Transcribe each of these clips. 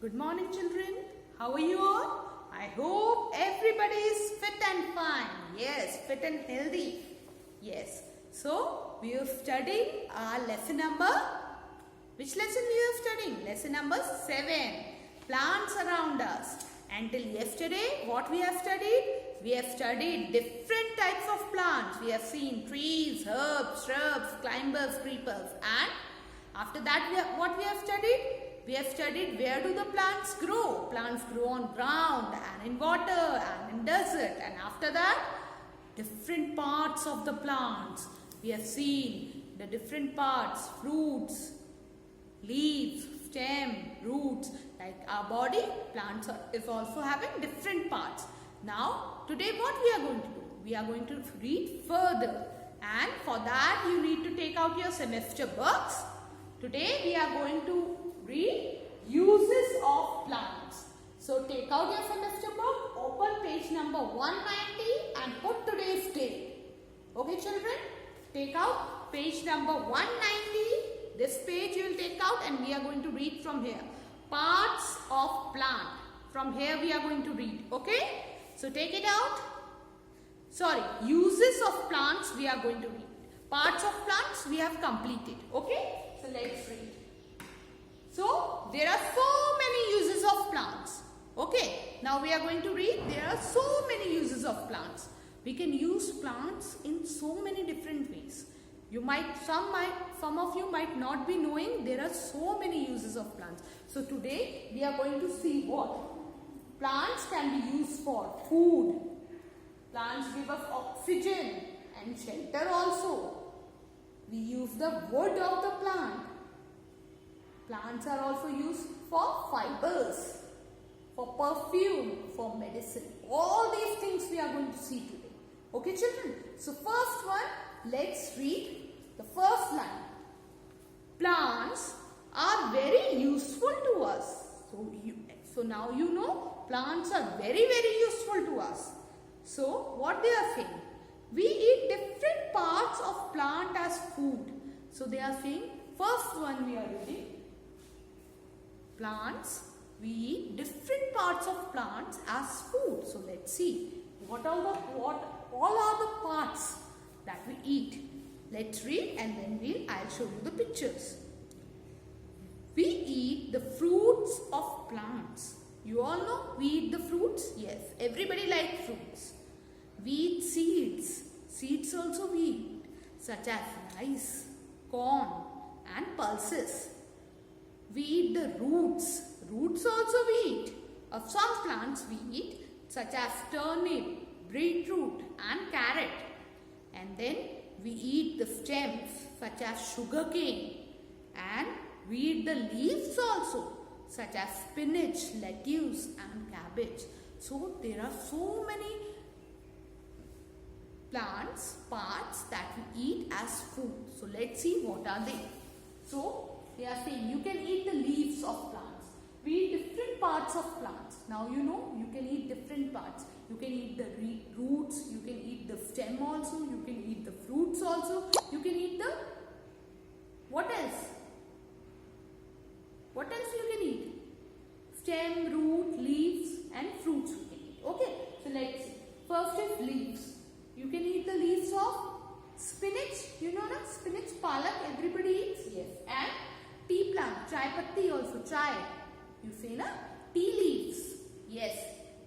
Good morning, children. How are you all? I hope everybody is fit and fine. Yes, fit and healthy. Yes. So, we have studied our lesson number. Which lesson we are studying? Lesson number 7. Plants around us. Until yesterday, what we have studied? We have studied different types of plants. We have seen trees, herbs, shrubs, climbers, creepers. And after that, what we have studied? We have studied where do the plants grow. Plants grow on ground and in water and in desert. And after that, different parts of the plants. We have seen the different parts, fruits, leaves, stem, roots. Like our body, plants is also having different parts. Now, today what we are going to do? We are going to read further. And for that, you need to take out your semester books. Today, we are going to read uses of plants. So, take out your semester book, open page number 190 and put today's date. Okay, children? Take out page number 190. This page you will take out and we are going to read from here. Parts of plant. From here we are going to read. Okay? So, take it out. Sorry, uses of plants we are going to read. Parts of plants we have completed. Okay? So, let's read. So, there are so many uses of plants. Okay, now we are going to read. There are so many uses of plants. We can use plants in so many different ways. Some of you might not be knowing there are so many uses of plants. So, today we are going to see what? Plants can be used for food. Plants give us oxygen and shelter also. We use the wood of the plant. Plants are also used for fibers, for perfume, for medicine. All these things we are going to see today. Okay, children? So, first one, let's read the first line. Plants are very useful to us. So now you know plants are very useful to us. So, what they are saying? We eat different parts of plant as food. So, they are saying, first one we are reading. Plants, we eat different parts of plants as food. So, let's see what all are the parts that we eat. Let's read and then I'll show you the pictures. We eat the fruits of plants. You all know we eat the fruits? Yes, everybody likes fruits. We eat seeds. Seeds also we eat, such as rice, corn and pulses. We eat the roots. Roots also we eat. Of some plants we eat, such as turnip, beetroot and carrot. And then we eat the stems, such as sugarcane. And we eat the leaves also, such as spinach, lettuce and cabbage. So, there are so many plants, parts that we eat as food. So, let's see what are they. So, they are saying you can eat the leaves of plants. We eat different parts of plants. Now, you know you can eat different parts. You can eat the roots, you can eat the stem also, you can eat the fruits also, you can eat the, what else? What else you can eat? Stem, root, leaves and fruits you can eat. Okay, so let's see. First is leaves. You can eat the leaves of spinach. You know na? Spinach, palak, everybody eats. Yes. And tea plant, chai patti also, chai. You say na? Tea leaves. Yes.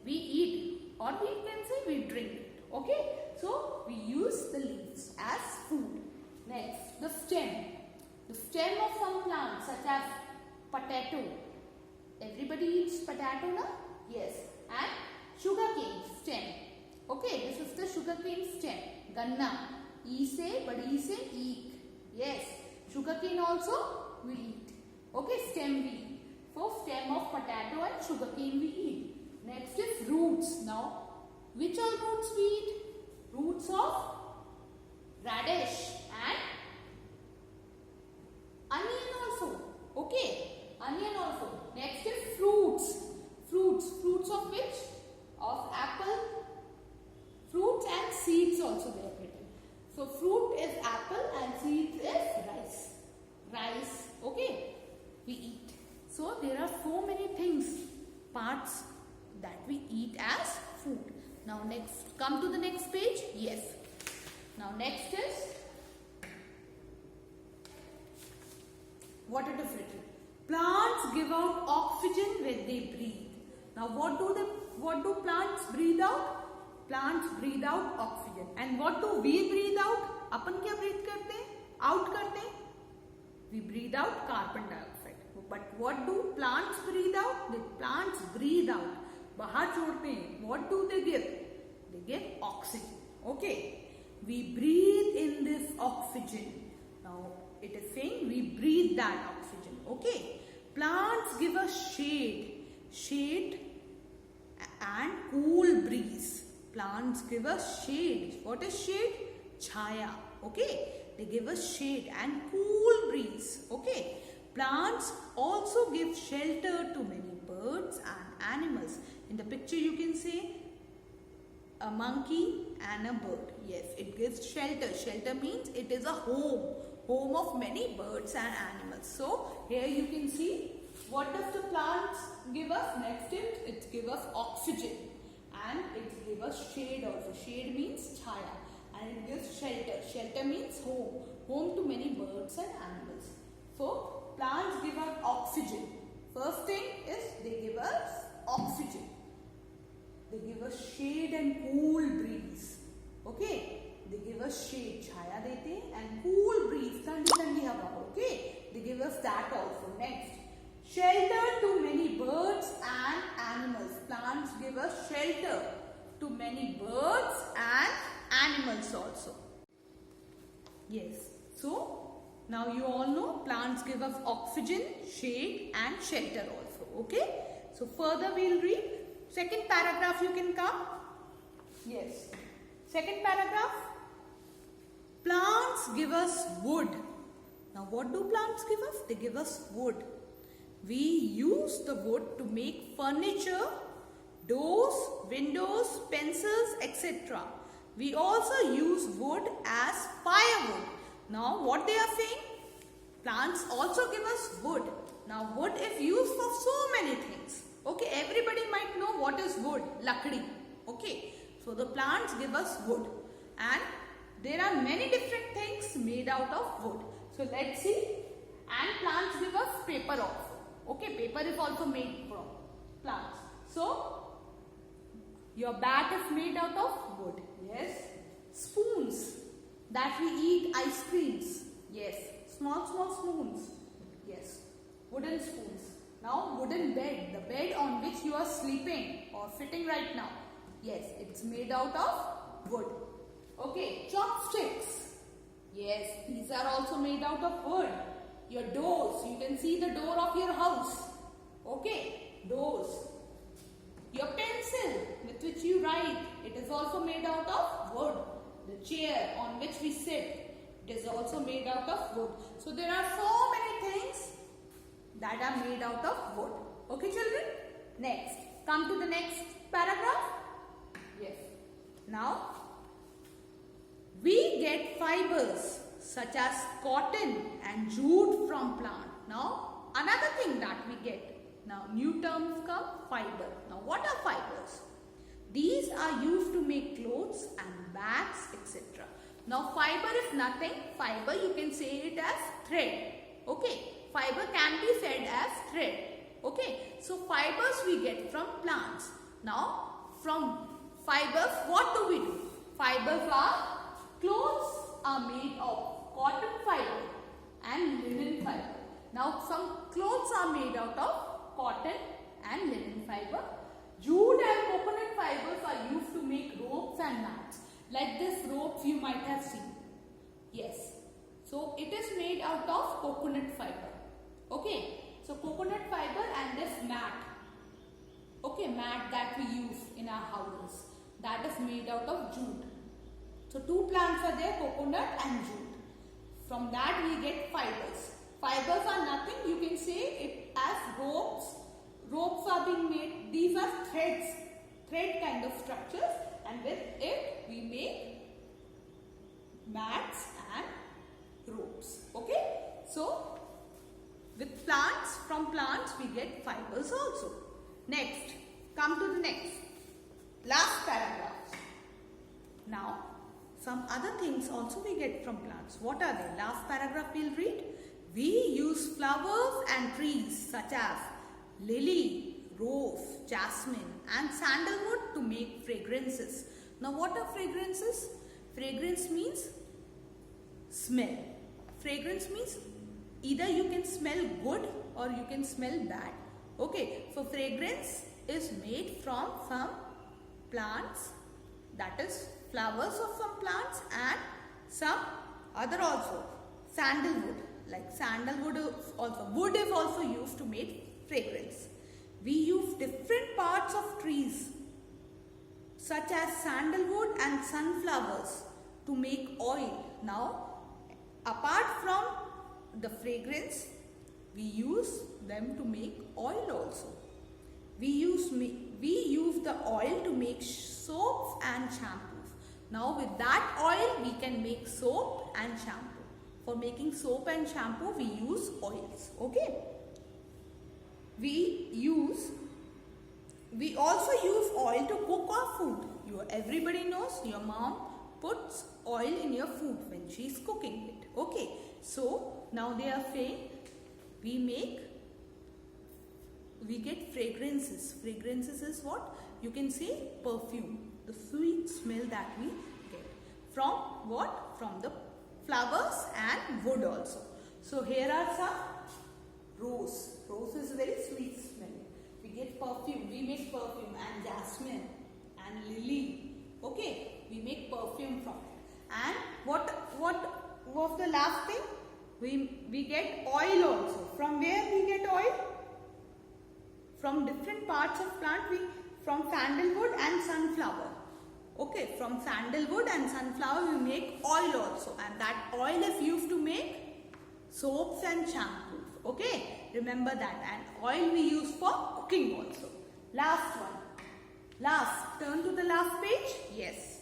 We eat or we can say we drink it. Okay. So, we use the leaves as food. Next, the stem. The stem of some plants such as potato. Everybody eats potato na? Yes. And sugarcane stem. Okay, this is the sugarcane stem. Ganna. E say, badi say, eek. Yes. Sugarcane also we eat. Okay, stem we eat. So, stem of potato and sugarcane we eat. Next is roots. Now, which all roots we eat? Roots of radish and onion also. Okay, onion also. Next is fruits. Fruits of which? Of apple. Fruits and seeds also they are written. So, fruit is apple and seeds is rice. Okay, we eat. So, there are so many things Now next, come to the next page. Yes. Now next is what it is written. Plants give out oxygen when they breathe. Now what do plants breathe out? Plants breathe out oxygen. And what do we breathe out? अपन क्या breathe करते हैं? Out करते हैं? We breathe out carbon dioxide. But what do plants breathe out? The plants breathe out. बाहर छोड़ते हैं. What do they give? They give oxygen. Okay. We breathe in this oxygen. Now it is saying we breathe that oxygen. Okay. Plants give us shade and cool breeze. Plants give us shade. What is shade? Chaya. Okay. They give us shade and cool breeze. Okay. Plants also give shelter to many birds and animals. In the picture you can see a monkey and a bird. Yes, it gives shelter. Shelter means it is a home of many birds and animals. So here you can see what does the plants give us? Next it gives us oxygen and it gives us shade also. Shade means chaya and it gives shelter. Shelter means home to many birds and animals. So plants give us oxygen. First thing is they give us oxygen. They give us shade and cool breeze. Okay. They give us shade, chaya dete, and cool breeze, thandi hava. Okay. They give us that also. Next, shelter to many birds and animals. Plants give us shelter to many birds and animals also. Yes. So now you all know plants give us oxygen, shade and shelter also. Okay. So further we'll read. Second paragraph you can come. Yes. Second paragraph. Plants give us wood. Now what do plants give us? They give us wood. We use the wood to make furniture, doors, windows, pencils, etc. We also use wood as firewood. Now what they are saying? Plants also give us wood. Now wood is used for so many things. Okay, everybody might know what is wood, lakdi. Okay, so the plants give us wood and there are many different things made out of wood. So let's see. And plants give us paper also. Okay, paper is also made from plants. So your bat is made out of wood. Yes. Spoons that we eat ice creams. Yes. Small spoons. Yes. Wooden spoons. Now wooden bed. The bed on which you are sleeping or sitting right now. Yes, it's made out of wood. Okay, chopsticks. Yes, these are also made out of wood. Your doors, you can see the door of your house. Okay, doors. Your pencil with which you write, it is also made out of wood. The chair on which we sit, it is also made out of wood. So there are so many things that are made out of wood. Okay children? Next, come to the next paragraph. Yes. Now, we get fibers such as cotton and jute from plant. Now, another thing that we get. Now, new terms come, fiber. Now, what are fibers? These are used to make clothes and bags, etc. Now, fiber is nothing. Fiber, you can say it as thread. Okay. Fiber can be said as thread. Okay. So, fibers we get from plants. Now, from fibers, what do we do? Fibers are, clothes are made of cotton fiber and linen fiber. Now, some clothes are made out of cotton and linen fiber. Jute and coconut fibers are used to make ropes and mats. Like this ropes you might have seen. Yes. So, it is made out of coconut fiber. Okay. So, coconut fiber and this mat. Okay, mat that we use in our houses. That is made out of jute. So, two plants are there, coconut and jute. From that we get fibers. Fibers are nothing, you can say it as ropes. Ropes are being made, these are threads, thread kind of structures, and with it we make mats and ropes. Okay. So, with plants, from plants we get fibers also. Next, come to the next. Last paragraph. Now, some other things also we get from plants. What are they? Last paragraph we'll read. We use flowers and trees such as lily, rose, jasmine and sandalwood to make fragrances. Now, what are fragrances? Fragrance means smell. Fragrance means either you can smell good or you can smell bad. Okay, so fragrance is made from some plants, that is flowers of some plants and some other also. Sandalwood, like sandalwood also, wood is also used to make fragrance. We use different parts of trees such as sandalwood and sunflowers to make oil. Now, apart from the fragrance, we use them to make oil also. We use the oil to make soaps and shampoos. Now with that oil we can make soap and shampoo. For making soap and shampoo we use oils. Okay. We also use oil to cook our food. Everybody knows your mom puts oil in your food when she is cooking it. Okay. So now they are saying we get fragrances. Fragrances is what? You can say perfume. The sweet smell that we get. From what? From the flowers and wood also. So here are some rose. Rose is very sweet smell. We get perfume. We make perfume and jasmine and lily. Okay. We make perfume from it. And what was the last thing? We get oil also. From where we get oil? From different parts of plant, from sandalwood and sunflower. Okay, from sandalwood and sunflower we make oil also, and that oil is used to make soaps and shampoos. Okay, remember that. And oil we use for cooking also. Last one. Turn to the last page. Yes.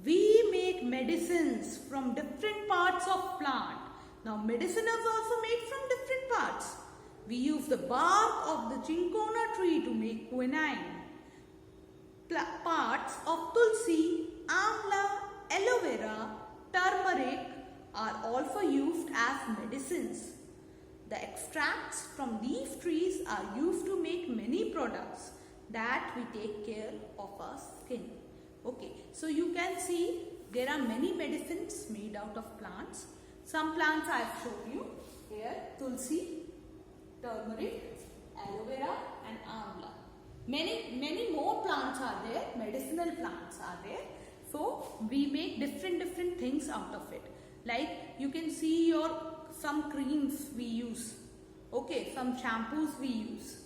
We make medicines from different parts of plant. Now, medicine is also made from different parts. We use the bark of the cinchona tree to make quinine. Parts of tulsi, amla, aloe vera, turmeric are also used as medicines. The extracts from these trees are used to make many products that we take care of our skin. Okay, so you can see there are many medicines made out of plants. Some plants I have shown you here: tulsi, turmeric, aloe vera and amla. Many more plants are there, medicinal plants are there. So we make different things out of it. Like you can see some creams we use. Okay, some shampoos we use.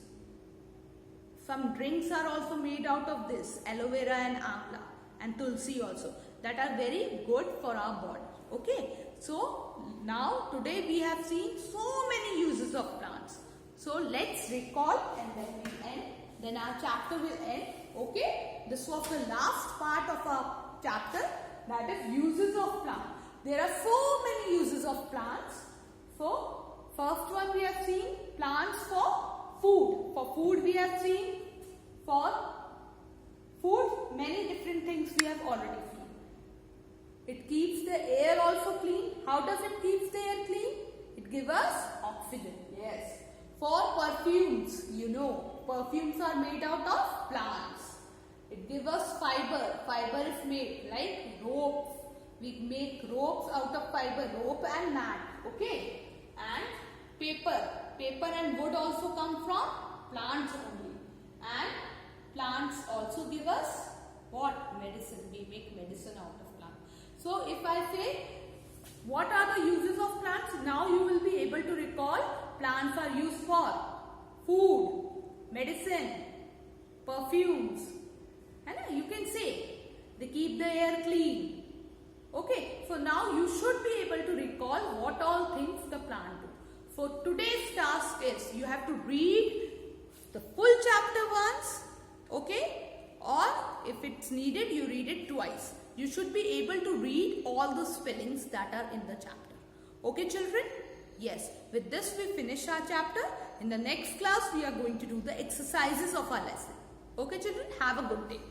Some drinks are also made out of this, aloe vera and amla and tulsi also, that are very good for our body. Okay, so now today we have seen so many uses of plants. So let's recall and then we end. Then our chapter will end. Okay, this was the last part of our chapter, that is uses of plants. There are so many uses of plants. So first one we have seen plants for food. For food we have seen. For food, many different things we have already seen. It keeps the air also clean. How does it keep the air clean? It gives us oxygen. Yes. For perfumes, perfumes are made out of plants. It gives us fiber. Fiber is made like ropes. We make ropes out of fiber, rope and mat. Okay. And paper. Paper and wood also come from plants only. And plants also give us what? Medicine. We make medicine out of plants. So if I say what are the uses of plants, now you will be able to recall. Plants are used for food, medicine, perfumes. And you can say they keep the air clean. Okay, so now you should be able to recall what all things the plant do. So today's task is you have to read the full chapter once, okay, or if it's needed you read it twice. You should be able to read all the spellings that are in the chapter. Okay children? Yes, with this we finish our chapter. In the next class we are going to do the exercises of our lesson. Okay children, have a good day.